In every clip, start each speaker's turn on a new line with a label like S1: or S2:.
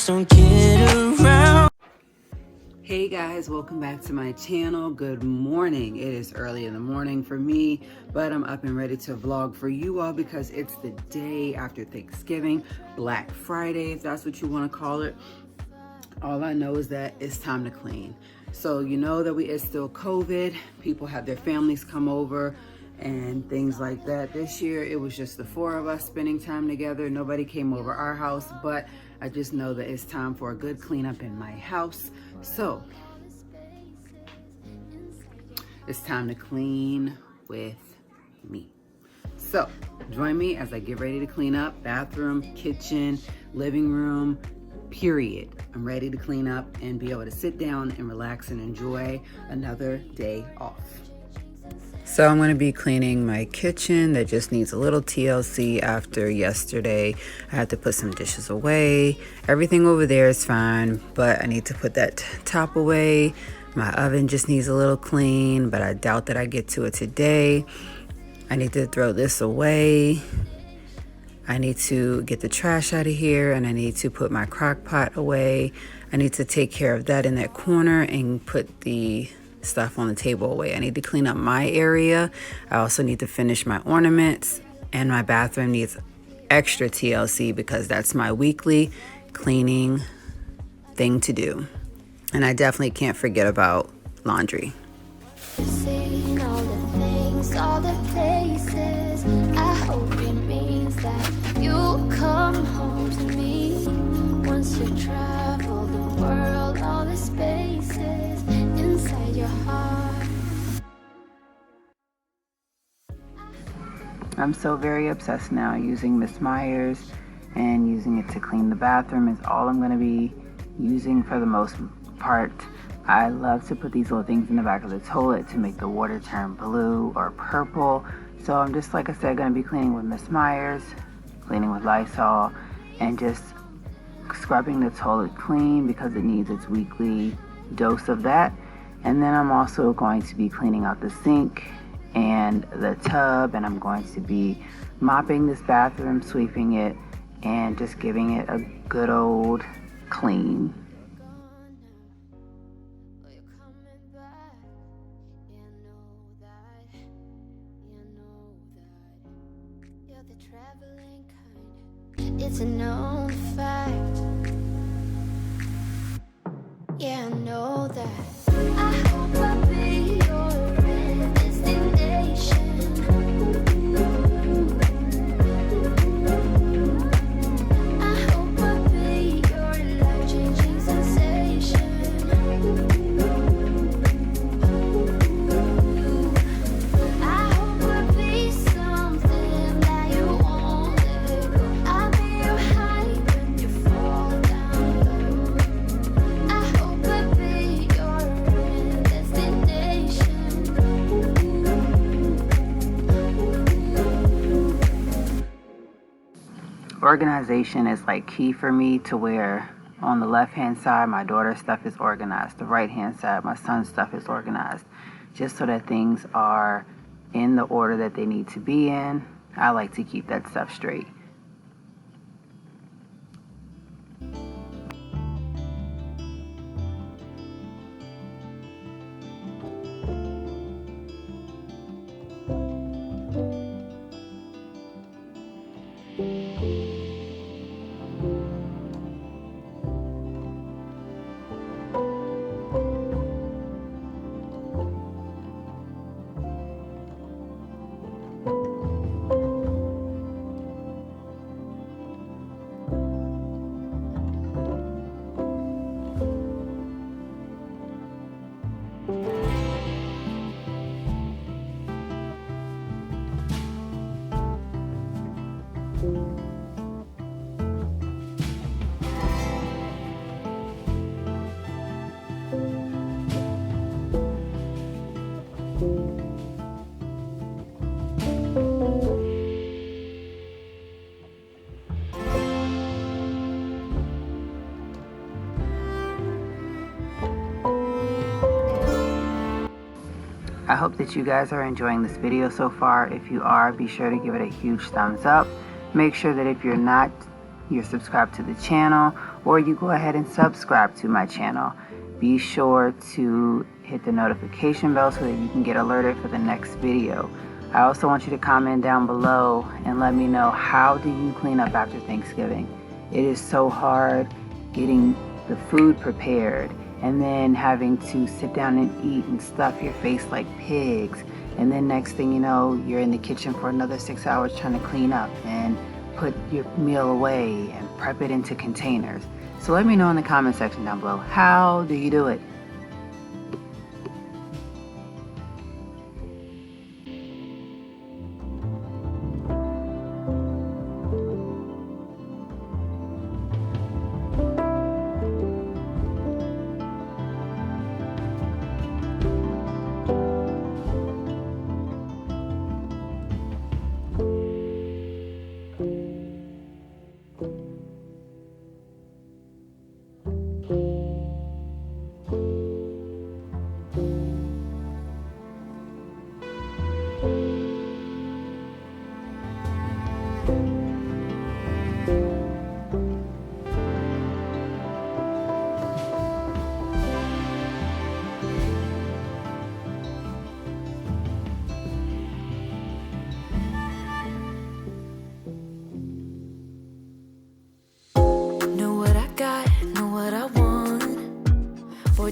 S1: just don't get around.
S2: Hey guys, welcome back to my channel. Good morning. It is early in the morning for me, but I'm up and ready to vlog for you all because it's the day after Thanksgiving, Black Friday, if that's what you want to call it. All I know is that it's time to clean. So you know that it's still COVID. People have their families come over and things like that. This year it was just the four of us spending time together. Nobody came over our house, but I just know that it's time for a good cleanup in my house. So it's time to clean with me. So join me as I get ready to clean up bathroom, kitchen, living room, period. I'm ready to clean up and be able to sit down and relax and enjoy another day off. So I'm going to be cleaning my kitchen that just needs a little TLC after yesterday. I had to put some dishes away. Everything over there is fine, but I need to put that top away. My oven just needs a little clean, but I doubt that I get to it today. I need to throw this away. I need to get the trash out of here, and I need to put my crock pot away. I need to take care of that in that corner and put the stuff on the table away. I need to clean up my area. I also need to finish my ornaments, and my bathroom needs extra TLC because that's my weekly cleaning thing to do. And I definitely can't forget about laundry.
S3: Seeing all the things, all the places, I hope it means that you'll come home to me. Once you travel the world, all the spaces inside your heart.
S2: I'm so very obsessed now using Miss Meyers, and using it to clean the bathroom is all I'm going to be using for the most part. I love to put these little things in the back of the toilet to make the water turn blue or purple. So I'm just, like I said, going to be cleaning with Miss Meyers, cleaning with Lysol, and just scrubbing the toilet clean because it needs its weekly dose of that. And then I'm also going to be cleaning out the sink and the tub, and I'm going to be mopping this bathroom, sweeping it, and just giving it a good old clean.
S3: It's a known fact. Yeah, I know that. I hope I'll be your destination. I hope I'll be your life-changing sensation. I hope I'll be something that you won't let go. I'll be your high when you fall down low. I hope I'll be your destination.
S2: Organization is like key for me, to where on the left hand side my daughter's stuff is organized, the right hand side my son's stuff is organized, just so that things are in the order that they need to be in. I like to keep that stuff straight. I hope that you guys are enjoying this video so far. If you are, be sure to give it a huge thumbs up. Make sure that if you're not, you're subscribed to the channel. or you go ahead and subscribe to my channel. Be sure to hit the notification bell so that you can get alerted for the next video. I also want you to comment down below and let me know, how do you clean up after Thanksgiving? It is so hard getting the food prepared and then having to sit down and eat and stuff your face like pigs. And then next thing you know, you're in the kitchen for another 6 hours trying to clean up and put your meal away and prep it into containers. So let me know in the comment section down below, how do you do it?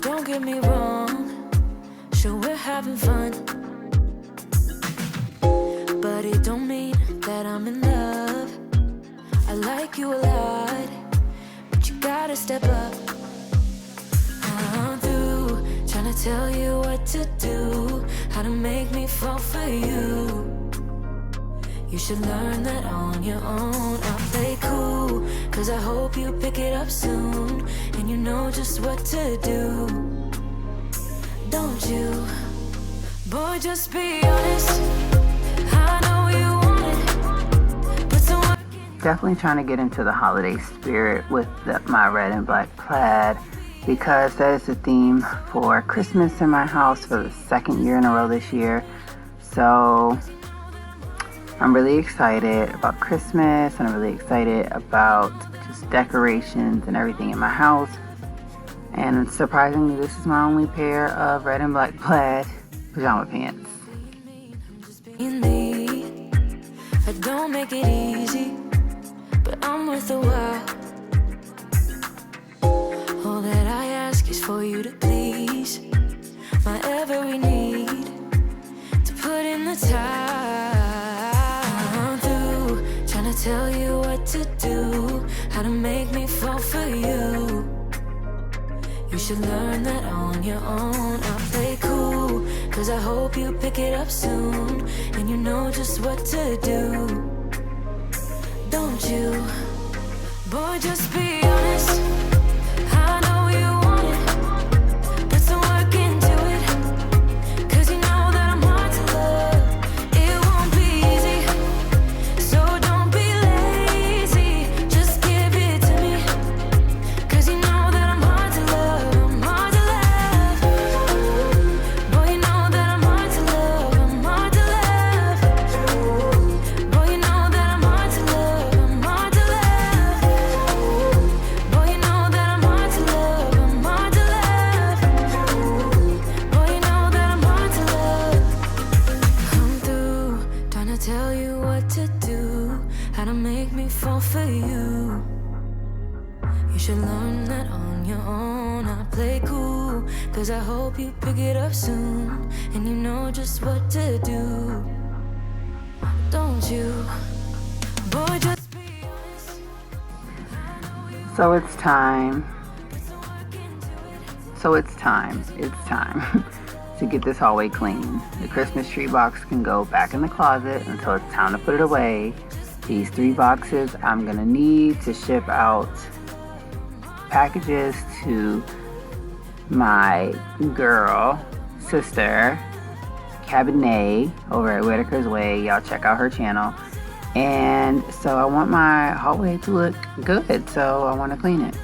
S1: Don't get me wrong, sure we're having fun, but it don't mean that I'm in love. I like you a lot, but you gotta step up. I'm through trying to tell you what to do, how to make me fall for you. You should learn that on your own. I'll play cool, cause I hope you pick it up soon, and you know just what to do. Don't you? Boy, just be honest. I know you want it, but so
S2: Definitely trying to get into the holiday spirit with my red and black plaid, because that is the theme for Christmas in my house for the second year in a row this year. So I'm really excited about Christmas, and I'm really excited about just decorations and everything in my house. And surprisingly, this is my only pair of red and black plaid pajama pants.
S1: I don't make it easy, but I'm worth a while. All that I ask is for you to please my every need, to put in the time. I'm through trying to tell you what to do, how to make me fall for you. You should learn that on your own. I'll play cool, cause I hope you pick it up soon, and you know just what to do. Don't you? Boy, just be honest. I know you want it, put some work into it, cause you know that I'm hard to love. It won't be easy, so don't be lazy. Just give it to me, cause you know that I'm hard to love. I'm hard to love. Boy, you know that I'm hard to love. I'm hard to love. Boy, you know that I'm hard to love. I'm hard to love. Boy, you know that I'm hard to love. I'm hard to love. Boy, you know that I'm hard to love. I'm through trying to tell you what to do, how to make me fall for you. You should learn that on your own. I'll play cool, cause I hope you pick it up soon, and you know just what to do. Don't you? Boy, just be honest.
S2: So it's time. It's time to get this hallway clean. The Christmas tree box can go back in the closet until it's time to put it away. These 3 boxes I'm gonna need to ship out packages to my sister, Cabernet, over at Whitaker's Way. Y'all check out her channel. And so I want my hallway to look good, so I want to clean it.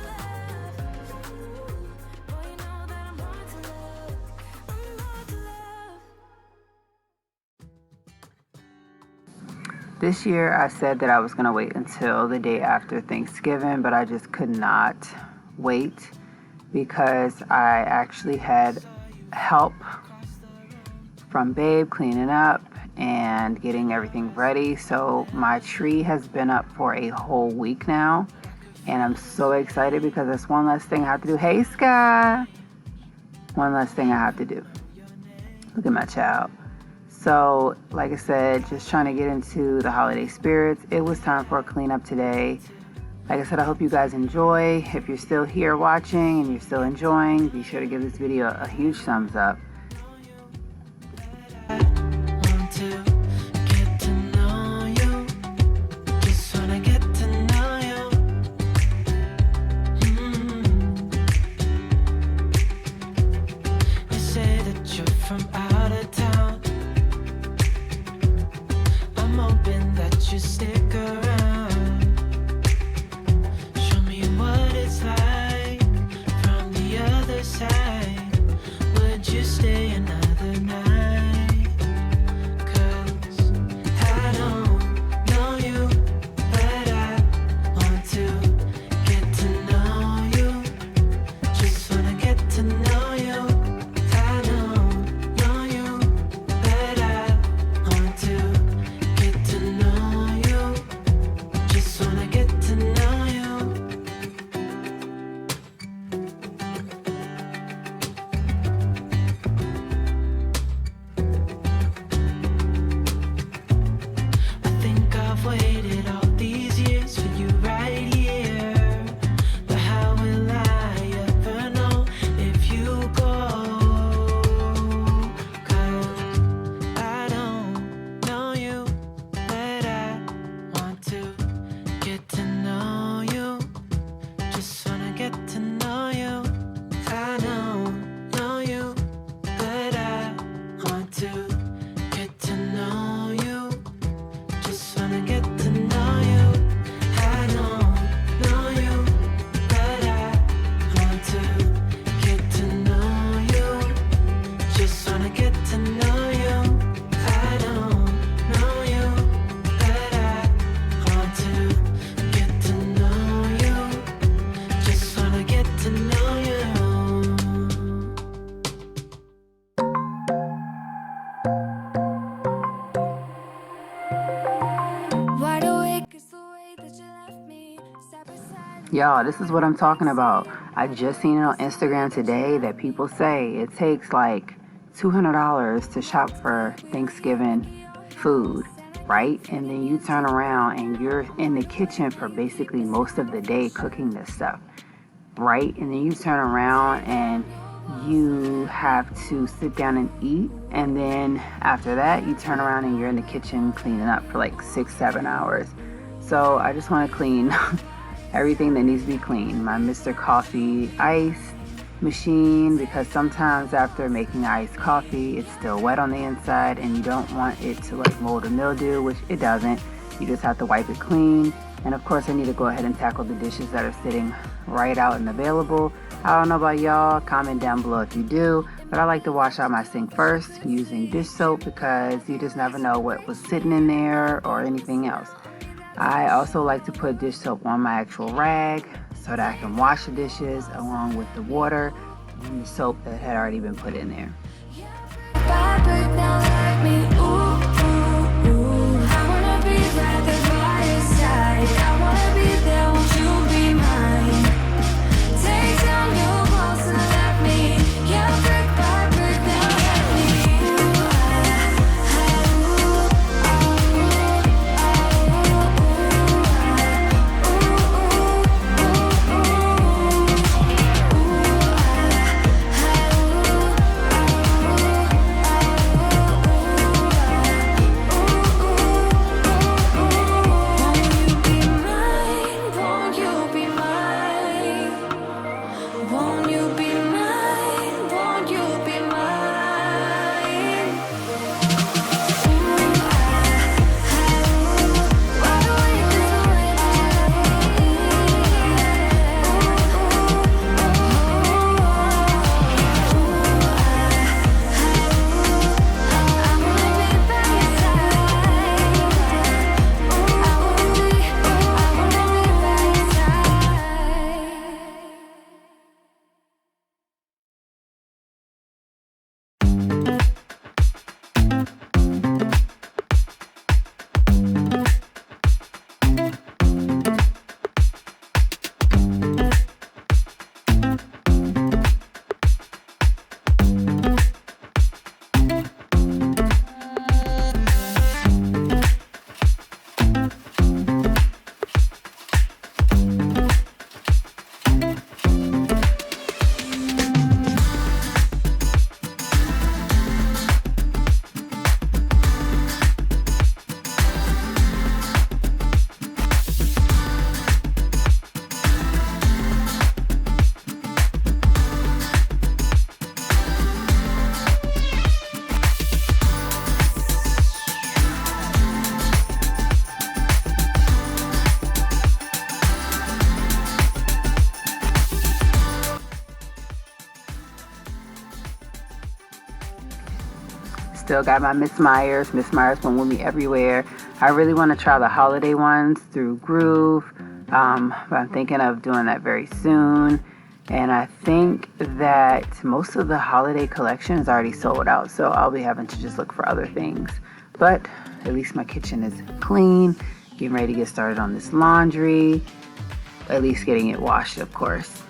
S2: This year I said that I was going to wait until the day after Thanksgiving, but I just could not wait because I actually had help from Babe cleaning up and getting everything ready. So my tree has been up for a whole week now, and I'm so excited because that's one less thing I have to do. Hey, Sky! One less thing I have to do. Look at my child. So, like I said, just trying to get into the holiday spirits. It was time for a cleanup today. Like I said, I hope you guys enjoy. If you're still here watching and you're still enjoying, be sure to give this video a huge thumbs up. Y'all, this is what I'm talking about. I just seen it on Instagram today that people say it takes like $200 to shop for Thanksgiving food, right? And then you turn around and you're in the kitchen for basically most of the day cooking this stuff, right? And then you turn around and you have to sit down and eat, and then after that you turn around and you're in the kitchen cleaning up for like 6-7 hours. So I just want to clean everything that needs to be cleaned. My Mr. Coffee ice machine, because sometimes after making iced coffee it's still wet on the inside and you don't want it to like mold or mildew, which it doesn't. You just have to wipe it clean. And of course I need to go ahead and tackle the dishes that are sitting right out and available. I don't know about y'all, comment down below if you do, but I like to wash out my sink first using dish soap because you just never know what was sitting in there or anything else. I also like to put dish soap on my actual rag so that I can wash the dishes along with the water and the soap that had already been put in there. Still got my Miss Meyers. Miss Meyers went with me everywhere. I really want to try the holiday ones through Groove. But I'm thinking of doing that very soon. And I think that most of the holiday collection is already sold out, so I'll be having to just look for other things. But at least my kitchen is clean. Getting ready to get started on this laundry. At least getting it washed, of course.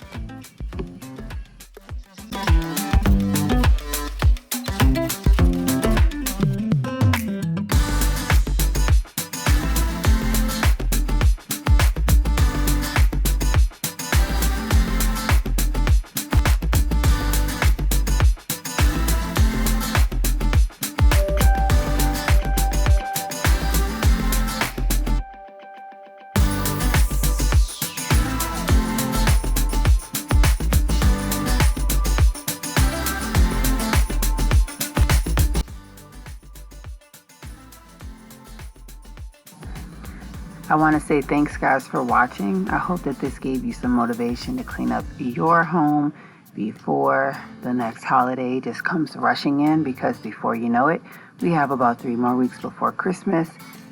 S2: I want to say thanks guys for watching. I hope that this gave you some motivation to clean up your home before the next holiday just comes rushing in, because before you know it, we have about 3 more weeks before Christmas,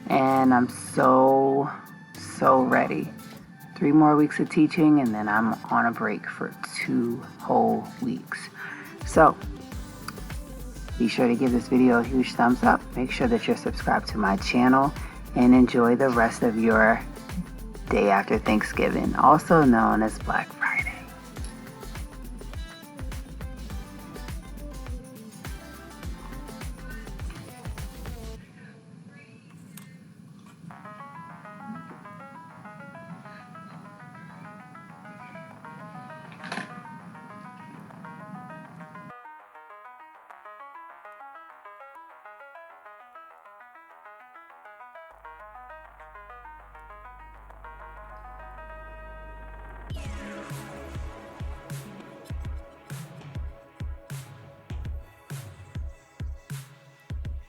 S2: and I'm so ready. 3 more weeks of teaching, and then I'm on a break for 2 whole weeks. So be sure to give this video a huge thumbs up. Make sure that you're subscribed to my channel, and enjoy the rest of your day after Thanksgiving, also known as Black